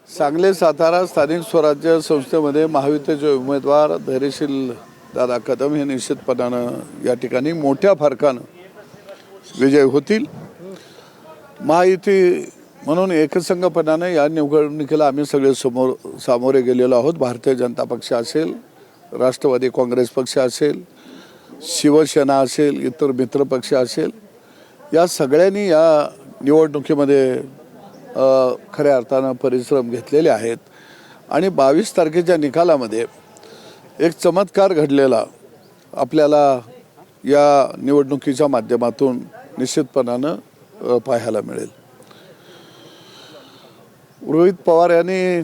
सांगली सातारा स्थानिक स्वराज्य संस्थेमध्ये महायुतीचे उमेदवार धैर्यशील दादा कदम हे निश्चितपणानं या ठिकाणी मोठ्या फरकानं विजय होतील। महायुती म्हणून एकसंघपणाने या निवडणुकीला आम्ही सगळे सामोरे गेलेलो आहोत। भारतीय जनता पक्ष असेल, राष्ट्रवादी काँग्रेस पक्ष असेल, शिवसेना असेल, इतर मित्र पक्ष असेल, या सगळ्यांनी या निवडणुकीमध्ये खऱ्या अर्थानं परिश्रम घेतलेले आहेत आणि 22 तारखेच्या निकालामध्ये एक चमत्कार घडलेला आपल्याला या निवडणुकीच्या माध्यमातून निश्चितपणानं पाहायला मिळेल। रोहित पवार यांनी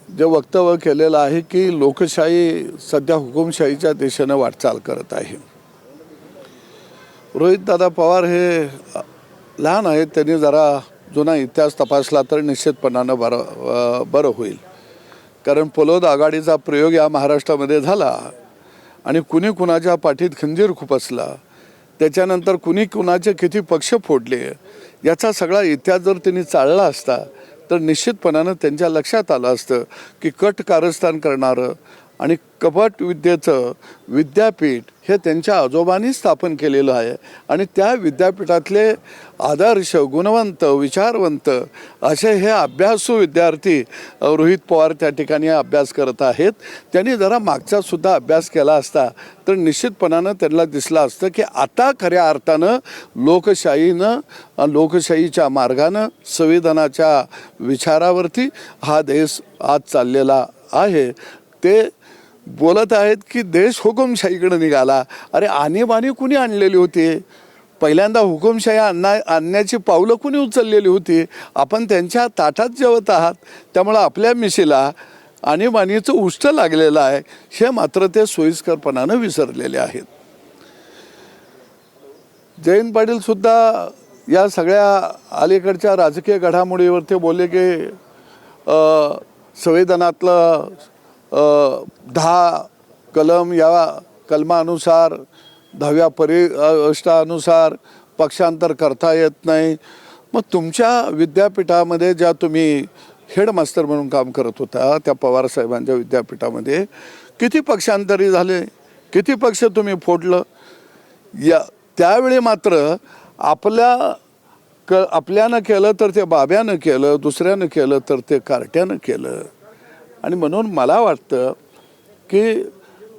जे वक्तव्य केलेलं आहे की लोकशाही सध्या हुकुमशाहीच्या दिशेने वाटचाल करत आहे। रोहित दादा पवार हे लहान आहेत, त्यांनी जरा जुना इतिहास तपासला तर निश्चितपणानं बरं होईल। कारण पोलोद आघाडीचा प्रयोग या महाराष्ट्रामध्ये झाला आणि कुणी कुणाच्या पाठीत खंजीर खुपसला, त्याच्यानंतर कुणी कुणाचे किती पक्ष फोडले, याचा सगळा इतिहास जर त्यांनी चाळला असता तर निश्चितपणानं त्यांच्या लक्षात आलं असतं की कट कारस्थान करणारं आणि कपट विद्येचं विद्यापीठ हे त्यांच्या आजोबांनी स्थापन केलेलं आहे आणि त्या विद्यापीठातले आदर्श, गुणवंत, विचारवंत असे हे अभ्यासू विद्यार्थी रोहित पवार त्या ठिकाणी अभ्यास करत आहेत। त्यांनी जरा मागचा सुद्धा अभ्यास केला असता तर निश्चितपणानं त्यांना दिसलं असतं की आता खऱ्या अर्थानं लोकशाहीच्या मार्गानं संविधानाच्या विचारावरती हा देश आज चाललेला आहे। ते बोलत आहेत की देश हुकुमशाहीकडे निघाला। अरे आणीबाणी कुणी आणलेली होती? पहिल्यांदा हुकुमशाही आणण्याची पावलं कुणी उचललेली होती? आपण त्यांच्या ताटात जेवत आहात, त्यामुळं आपल्या मिशीला आणीबाणीचं उष्ट लागलेलं आहे हे मात्र ते सोयीस्करपणानं विसरलेले आहेत। जयंत पाटील सुद्धा या सगळ्या अलीकडच्या राजकीय घडामोडीवर ते बोलले की संविधानातलं 10 कलम या कलमानुसार 10व्या परिशिष्टानुसार पक्षांतर करता येत नाही। मग तुमच्या विद्यापीठामध्ये ज्या तुम्ही हेडमास्टर म्हणून काम करत होता त्या पवार साहेबांच्या विद्यापीठामध्ये किती पक्षांतरी झाले, किती पक्ष तुम्ही फोडलं? त्यावेळी मात्र आपल्यानं केलं तर ते बाब्यानं केलं, दुसऱ्यानं केलं तर ते कार्ट्यानं केलं। आणि म्हणून मला वाटतं की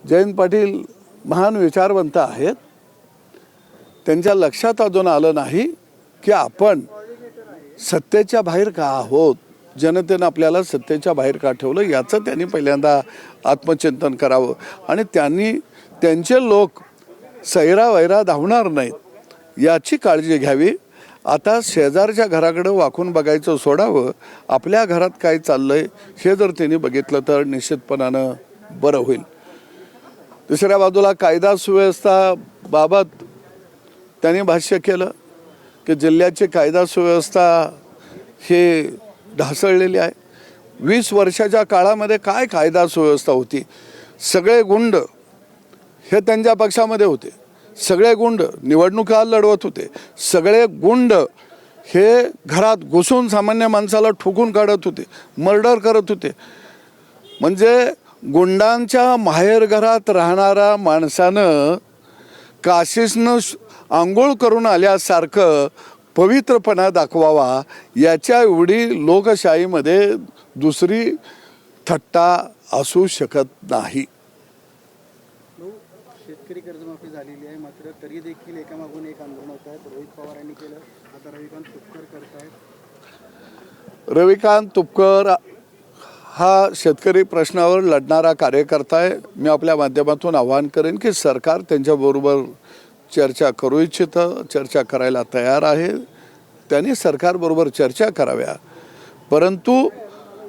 जयंत पाटील महान विचारवंत आहेत, त्यांच्या लक्षात अजून आलं नाही की आपण सत्तेच्या बाहेर का आहोत, जनतेनं आपल्याला सत्तेच्या बाहेर का ठेवलं याचं त्यांनी पहिल्यांदा आत्मचिंतन करावं आणि त्यांचे लोक सैरावैरा धावणार नाहीत याची काळजी घ्यावी। आता शेजारच्या घराकडे वाकून बघायचं सोडावं, आपल्या घरात काय चाललंय हे जर त्यांनी बघितलं तर निश्चितपणानं बरं होईल। दुसऱ्या बाजूला कायदा सुव्यवस्था बाबत त्यांनी भाष्य केलं की जिल्ह्याची कायदा सुव्यवस्था हे ढासळलेली आहे। 20 वर्षाच्या काळामध्ये काय कायदा सुव्यवस्था होती? सगळे गुंड हे त्यांच्या पक्षामध्ये होते, सगळे गुंड निवडणुका लढवत होते, सगळे गुंड हे घरात घुसून सामान्य माणसाला ठोकून काढत होते, मर्डर करत होते। म्हणजे गुंडांच्या माहेर घरात राहणाऱ्या माणसानं काशीसनं आंघोळ करून आल्यासारखं पवित्रपणा दाखवावा, याच्या एवढी लोकशाहीमध्ये दुसरी थट्टा असू शकत नाही। शेतकरी कर्जमाफी झालेली आहे, मात्र तरी देखील एकामागून एक आंदोलन होत आहेत। रोहित पवारांनी केलं, आता रविकांत तुपकर करतायत। रविकांत तुपकर हा शेतकरी प्रश्नावर लढणारा कार्यकर्ता आहे। मी आपल्या माध्यमातून आवाहन करेन की सरकार त्यांच्याबरोबर चर्चा करू इच्छितं, चर्चा करायला तयार आहे। त्यांनी सरकारबरोबर चर्चा कराव्या, परंतु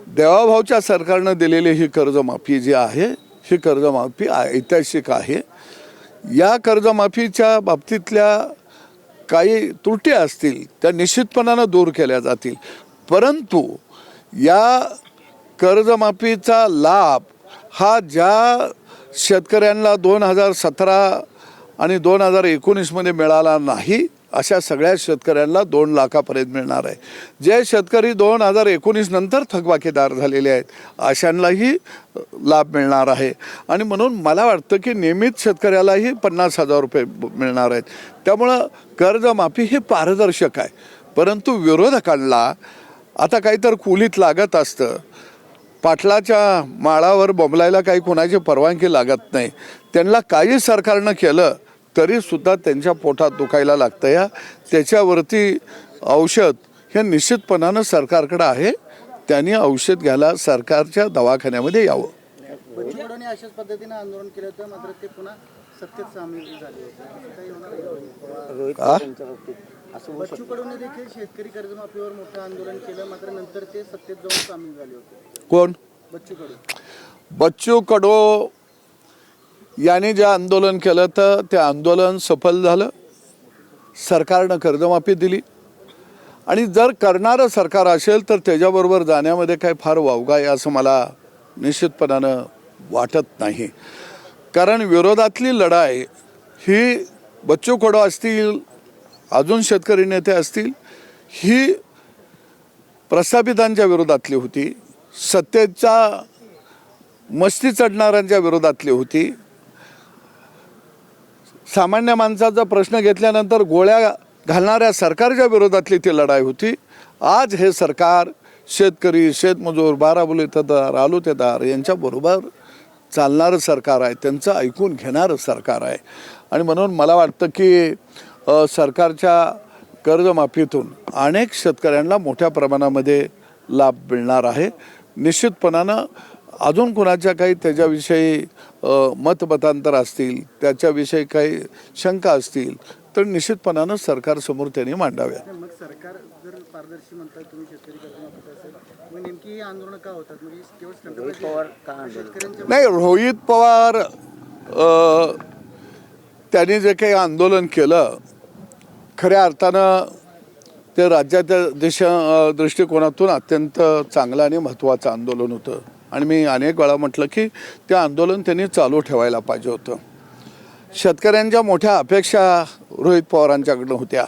देवाभाऊच्या सरकारनं दिलेली ही कर्जमाफी जी आहे ही कर्जमाफी ऐतिहासिक आहे। या कर्जमाफीच्या बाबतीतल्या काही त्रुटी असतील त्या निश्चितपणानं दूर केल्या जातील, परंतु या कर्जमाफीचा लाभ हा ज्या शेतकऱ्यांना 2017 आणि 2019 मध्ये मिळाला नाही अशा सगळ्या शेतकऱ्यांना 2 लाखापर्यंत मिळणार आहे. जे शेतकरी 2019 नंतर थकबाकीदार झालेले आहेत अशांनाही लाभ मिळणार आहे. आणि म्हणून मला वाटतं की नियमित शेतकऱ्यालाही 50,000 रुपये मिळणार आहेत. त्यामुळं कर्जमाफी ही पारदर्शक आहे. परंतु विरोधकांना आता काहीतरी कुलीत लागत असतं. पाटलाच्या माळावर बोंबलायला काही कोणाची परवानगी लागत नाही. त्यांना काही सरकारनं केलं तरीसुद्धा त्यांच्या पोटात दुखायला लागतं. या त्याच्यावरती औषध हे निश्चितपणानं सरकारकडं आहे. त्यांनी औषध घ्यायला सरकारच्या दवाखान्यामध्ये यावं. बच्चू कडूंनी अशाच पद्धतीने आंदोलन केलं होतं, मात्र ते पुन्हा सत्तेत सामील झाले होते. असं काही होणार आहे? बच्चू कडूंनी देखील शेतकरी कर्जमाफीवर मोठं आंदोलन केलं, मात्र नंतर ते सत्तेत जाऊन सामील झाले होते. कोण? बच्चू कडू. बच्चू कडू यांनी जे आंदोलन केलं तर ते आंदोलन सफल झालं. सरकारनं कर्जमाफी दिली. आणि जर करणारं सरकार असेल तर त्याच्याबरोबर जाण्यामध्ये काय फार वावगा आहे असं मला निश्चितपणानं वाटत नाही. कारण विरोधातली लढाई ही बच्चू कडू असतील, अजून शेतकरी नेते असतील, ही प्रस्थापितांच्या विरोधातली होती, सत्तेच्या मस्ती चढणाऱ्यांच्या विरोधातली होती. सामान्य माणसाचा प्रश्न घेतल्यानंतर गोळ्या घालणाऱ्या सरकारच्या विरोधातली ती लढाई होती. आज हे सरकार शेतकरी, शेतमजूर, बाराबुलीतेदार, आलुतेदार यांच्याबरोबर चालणारं सरकार आहे. त्यांचं ऐकून घेणारं सरकार आहे. आणि म्हणून मला वाटतं की सरकारच्या कर्जमाफीतून अनेक शेतकऱ्यांना मोठ्या प्रमाणामध्ये लाभ मिळणार आहे. निश्चितपणानं अजून कोणाच्या काही त्याच्याविषयी मतमतांतर असतील, त्याच्याविषयी काही शंका असतील तर निश्चितपणानं सरकारसमोर त्यांनी मांडाव्या. मग सरकार जर पारदर्शी म्हणतात, तुम्ही शेतकरी कर्जमाफी असेल, मग नेमकी ही आंदोलनं का होतात? म्हणजे केवळ रोहित पवार शेतकऱ्यांच्या नाही, रोहित पवार त्यांनी जे काही आंदोलन केलं खऱ्या अर्थानं ते राज्याच्या दृष्टिकोनातून अत्यंत चांगलं आणि महत्त्वाचं आंदोलन होतं. आणि मी अनेक वेळा म्हटलं की ते आंदोलन त्यांनी चालू ठेवायला पाहिजे होतं. शेतकऱ्यांच्या मोठ्या अपेक्षा रोहित पवारांच्याकडनं होत्या.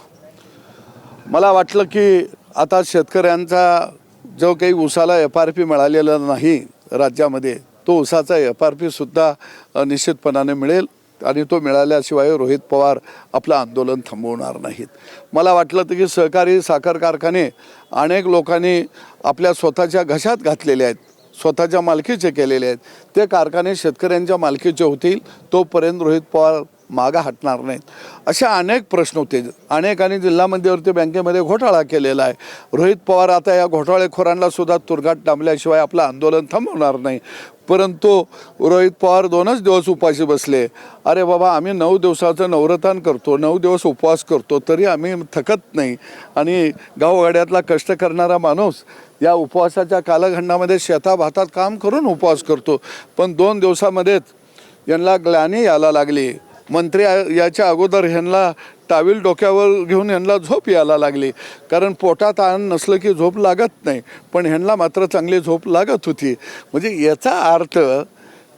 मला वाटलं की आता शेतकऱ्यांचा जो काही ऊसाला FRP मिळालेला नाही राज्यामध्ये, तो ऊसाचा FRP सुद्धा निश्चितपणाने मिळेल. आणि तो मिळाल्याशिवाय रोहित पवार आपलं आंदोलन थांबवणार नाहीत. मला वाटलं तर की सहकारी साखर कारखाने अनेक लोकांनी आपल्या स्वतःच्या घशात घातलेले आहेत, स्वतःच्या मालकीचे केलेले आहेत. ते कारखाने शेतकऱ्यांच्या मालकीचे होतील तोपर्यंत रोहित पवार मागं हटणार नाहीत. अशा अनेक प्रश्न होते. अनेकांनी जिल्हा मध्यवर्ती बँकेमध्ये घोटाळा केलेला आहे. रोहित पवार आता या घोटाळेखोरांना सुद्धा तुरुंगात डांबल्याशिवाय आपलं आंदोलन थांबवणार नाही. परंतु रोहित पवार 2च दिवस उपाशी बसले. अरे बाबा, आम्ही 9 दिवसाचं नवरत्न करतो, 9 दिवस उपवास करतो, तरी आम्ही थकत नाही. आणि गावगाड्यातला कष्ट करणारा माणूस या उपवासाच्या कालखंडामध्ये शेताभातात काम करून उपवास करतो. पण 2 दिवसामध्येच यांना ग्लानी यायला लागली. मंत्री याच्या अगोदर ह्यांना टावेल डोक्यावर घेऊन ह्यांना झोप यायला लागली. कारण पोटात अन्न नसलं की झोप लागत नाही, पण ह्यांना मात्र चांगली झोप लागत होती. म्हणजे याचा अर्थ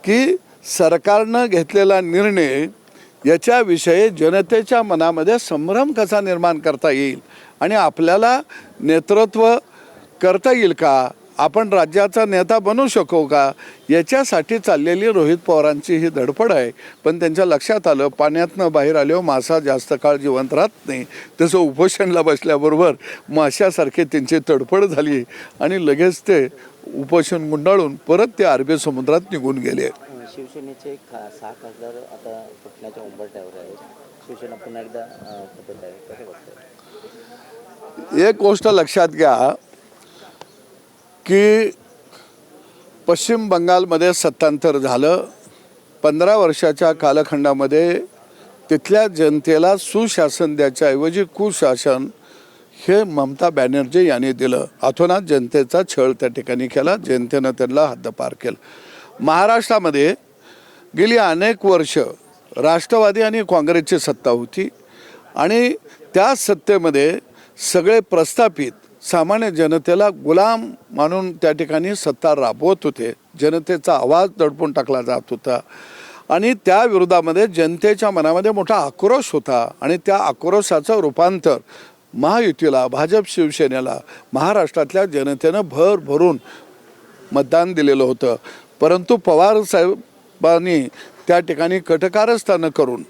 की सरकारनं घेतलेला निर्णय याच्याविषयी जनतेच्या मनामध्ये संभ्रम कसा निर्माण करता येईल आणि आपल्याला नेतृत्व करता येईल का, आपण राज्याचा नेता बनू शकू का, याच्यासाठी चाललेली रोहित पवारांची ही धडपड आहे. पण त्यांच्या लक्षात आलं पाण्यातनं बाहेर आल्यावर मासा जास्त काळ जिवंत राहत नाही. तसं उपोषणला बसल्याबरोबर माशासारखी त्यांची तडफड झाली आणि लगेच ते उपोषण गुंडाळून परत ते अरबी समुद्रात निघून गेले. शिवसेनेचे 6 खासदार आता फुटण्याच्या उंबरठ्यावर आहेत. शिवसेना पुन्हा एकदा फुटत आहे, कसं बघताय? एक गोष्ट लक्षात घ्या की पश्चिम बंगालमध्ये सत्तांतर झालं. 15 वर्षाच्या कालखंडामध्ये तिथल्या जनतेला सुशासन द्यायच्याऐवजी कुशासन हे ममता बॅनर्जी यांनी दिलं. अथोनात जनतेचा छळ त्या ठिकाणी केला. जनतेनं त्यांना हद्दपार केलं. महाराष्ट्रामध्ये गेली अनेक वर्ष राष्ट्रवादी आणि काँग्रेसची सत्ता होती आणि त्या सत्तेमध्ये सगळे प्रस्थापित सामान्य जनतेला गुलाम मानून त्या ठिकाणी सत्ता राबवत होते. जनतेचा आवाज दडपून टाकला जात होता. आणि त्या विरोधामध्ये जनतेच्या मनामध्ये मोठा आक्रोश होता आणि त्या आक्रोशाचं रूपांतर महायुतीला, भाजप शिवसेनेला महाराष्ट्रातल्या जनतेनं भरभरून मतदान दिलेलं होतं. परंतु पवार साहेबांनी त्या ठिकाणी कटकारस्थानं करून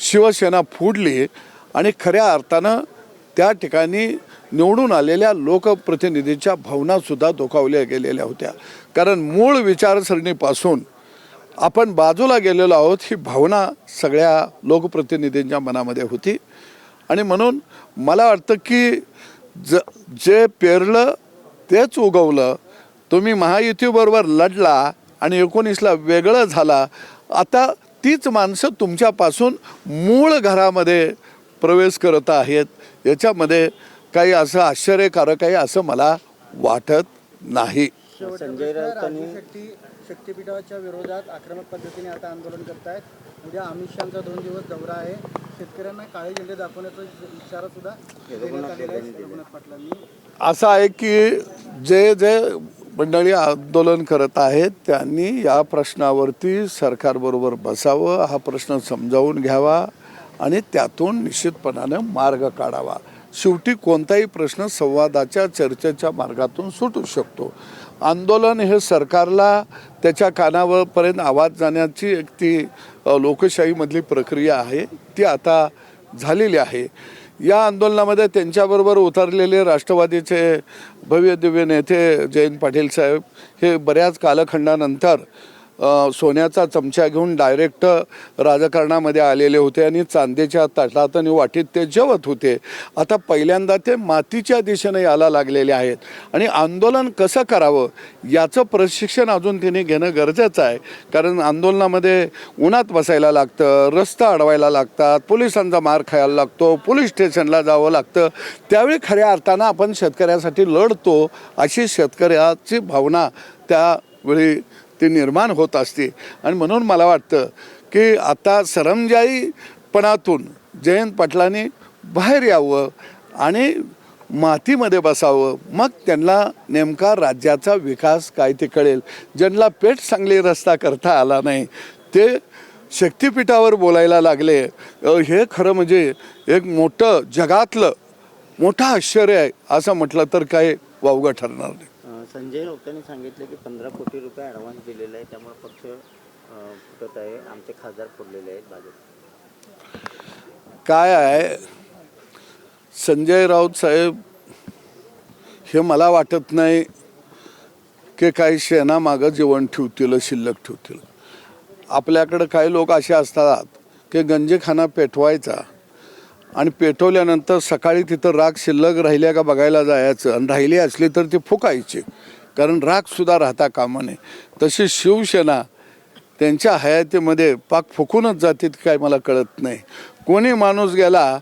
शिवसेना फुडली आणि खऱ्या अर्थानं त्या ठिकाणी निवडून आलेल्या लोकप्रतिनिधींच्या भावनासुद्धा दुखावल्या गेलेल्या होत्या. कारण मूळ विचारसरणीपासून आपण बाजूला गेलेलो आहोत ही भावना सगळ्या लोकप्रतिनिधींच्या मनामध्ये होती. आणि म्हणून मला वाटतं की जे पेरलं तेच उगवलं. तुम्ही महायुतीबरोबर लढला आणि 19ला वेगळं झाला. आता तीच माणसं तुमच्यापासून मूळ घरामध्ये प्रवेश करत आहेत. याच्यामध्ये काही असं आश्चर्यकारक आहे असं मला वाटत नाही. संजय राऊतांनी शक्तीपीठाच्या विरोधात आक्रमक पद्धतीने आता आंदोलन करतायत. उद्या अमित शहाचा 2 दिवस दौरा आहे. शेतकऱ्यांना काळे झेंडे दाखवण्याचा इशारा सुद्धा देण्यात आलेला आहे रघुनाथ पाटलांनी. असं आहे की जे मंडळी आंदोलन करत आहेत त्यांनी या प्रश्नावरती सरकारबरोबर बसावं, हा प्रश्न समजावून घ्यावा आणि त्यातून निश्चितपणानं मार्ग काढावा. शेवटी कोणताही प्रश्न संवादाच्या चर्चेच्या मार्गातून सुटू शकतो. आंदोलन हे सरकारला त्याच्या कानावरपर्यंत आवाज जाण्याची एक ती लोकशाहीमधली प्रक्रिया आहे, ती आता झालेली आहे. या आंदोलनामध्ये त्यांच्याबरोबर उतरलेले राष्ट्रवादीचे भव्य दिव्य नेते जयंत पाटील साहेब हे बऱ्याच कालखंडानंतर सोन्याचा चमचा घेऊन डायरेक्ट राजकारणामध्ये आलेले होते आणि चांदीच्या ताटात आणि वाटीत ते जेवत होते. आता पहिल्यांदा ते मातीच्या दिशेने यायला लागलेले आहेत आणि आंदोलन कसं करावं याचं प्रशिक्षण अजून त्यांनी घेणं गरजेचं आहे. कारण आंदोलनामध्ये उन्हात बसायला लागतं, रस्ता अडवायला लागतात, पोलिसांचा मार खायला लागतो, पोलीस स्टेशनला जावं लागतं. त्यावेळी खऱ्या अर्थानं आपण शेतकऱ्यासाठी लढतो अशी शेतकऱ्याची भावना त्यावेळी ती निर्माण होत असते. आणि म्हणून मला वाटतं की आता सरंजाईपणातून जयंत पाटलांनी बाहेर यावं आणि मातीमध्ये बसावं. मग त्यांना नेमका राज्याचा विकास काय ते कळेल. ज्यांना पेठ सांगली रस्ता करता आला नाही ते शक्तीपीठावर बोलायला लागले. हे खरं म्हणजे एक मोठं जगातलं मोठं आश्चर्य आहे असं म्हटलं तर काय वावगं ठरणार नाही. संजय राऊतांनी सांगितलं की 15 कोटी रुपये ॲडव्हान्स दिलेला आहे, त्यामुळे पक्ष फुटत आहे, आमचे खासदार फोडलेले आहेत भाजप. काय आहे संजय राऊत साहेब हे मला वाटत नाही की काही शेणामागं जेवण ठेवतील, शिल्लक ठेवतील. आपल्याकडं काही लोक असे असतात की गंजीखाना पेटवायचा आणि पेटवल्यानंतर सकाळी तिथं राख शिल्लक राहिल्या का बघायला जायचं आणि राहिली असली तर ती फुकायची, कारण राखसुद्धा राहता कामा नये. तशी शिवसेना त्यांच्या हयातीमध्ये पाक फुकूनच जाते काय मला कळत नाही. कोणी माणूस गेला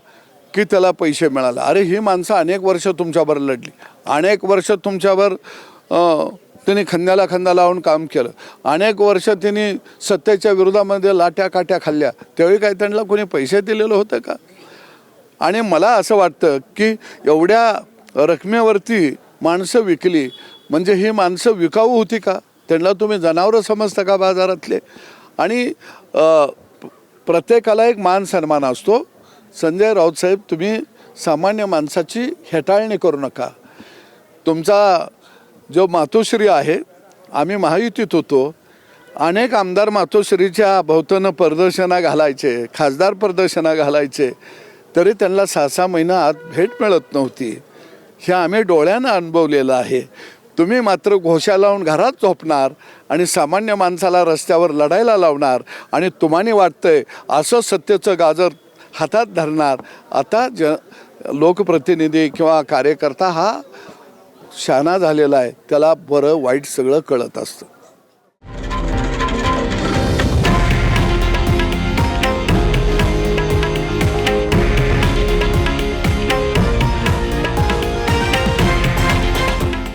की त्याला पैसे मिळाले. अरे ही माणसं अनेक वर्ष तुमच्यावर लढली, अनेक वर्ष तुमच्यावर त्यांनी खंद्याला खंदा लावून काम केलं, अनेक वर्ष त्यांनी सत्तेच्या विरोधामध्ये लाट्या काट्या खाल्ल्या. त्यावेळी काय त्यांना कोणी पैसे दिलेलं होतं का? आणि मला असं वाटतं की एवढ्या रकमेवरती माणसं विकली म्हणजे ही माणसं विकाऊ होती का? त्यांना तुम्ही जनावरं समजता का बाजारातले? आणि प्रत्येकाला एक मान सन्मान असतो. संजय राऊत साहेब तुम्ही सामान्य माणसाची हेटाळणी करू नका. तुमचा जो मातोश्री आहे, आम्ही महायुतीत होतो, अनेक आमदार मातोश्रीच्या भोवतानं प्रदर्शना घालायचे, खासदार प्रदर्शना घालायचे, तरी त्यांना 6-6 महिना आत भेट मिळत नव्हती. हे आम्ही डोळ्यानं अनुभवलेलं आहे. तुम्ही मात्र घोषा लावून घरात झोपणार आणि सामान्य माणसाला रस्त्यावर लढायला लावणार आणि तुम्हाला वाटतंय असं सत्तेचं गाजर हातात धरणार. आता लोकप्रतिनिधी किंवा कार्यकर्ता हा शहाणा झालेला आहे, त्याला बरं वाईट सगळं कळत असतं.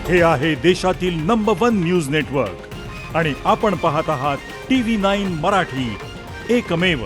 हे आहे देशातील नंबर 1 न्यूज नेटवर्क आणि आपण पाहत आहात TV9 मराठी, एकमेव.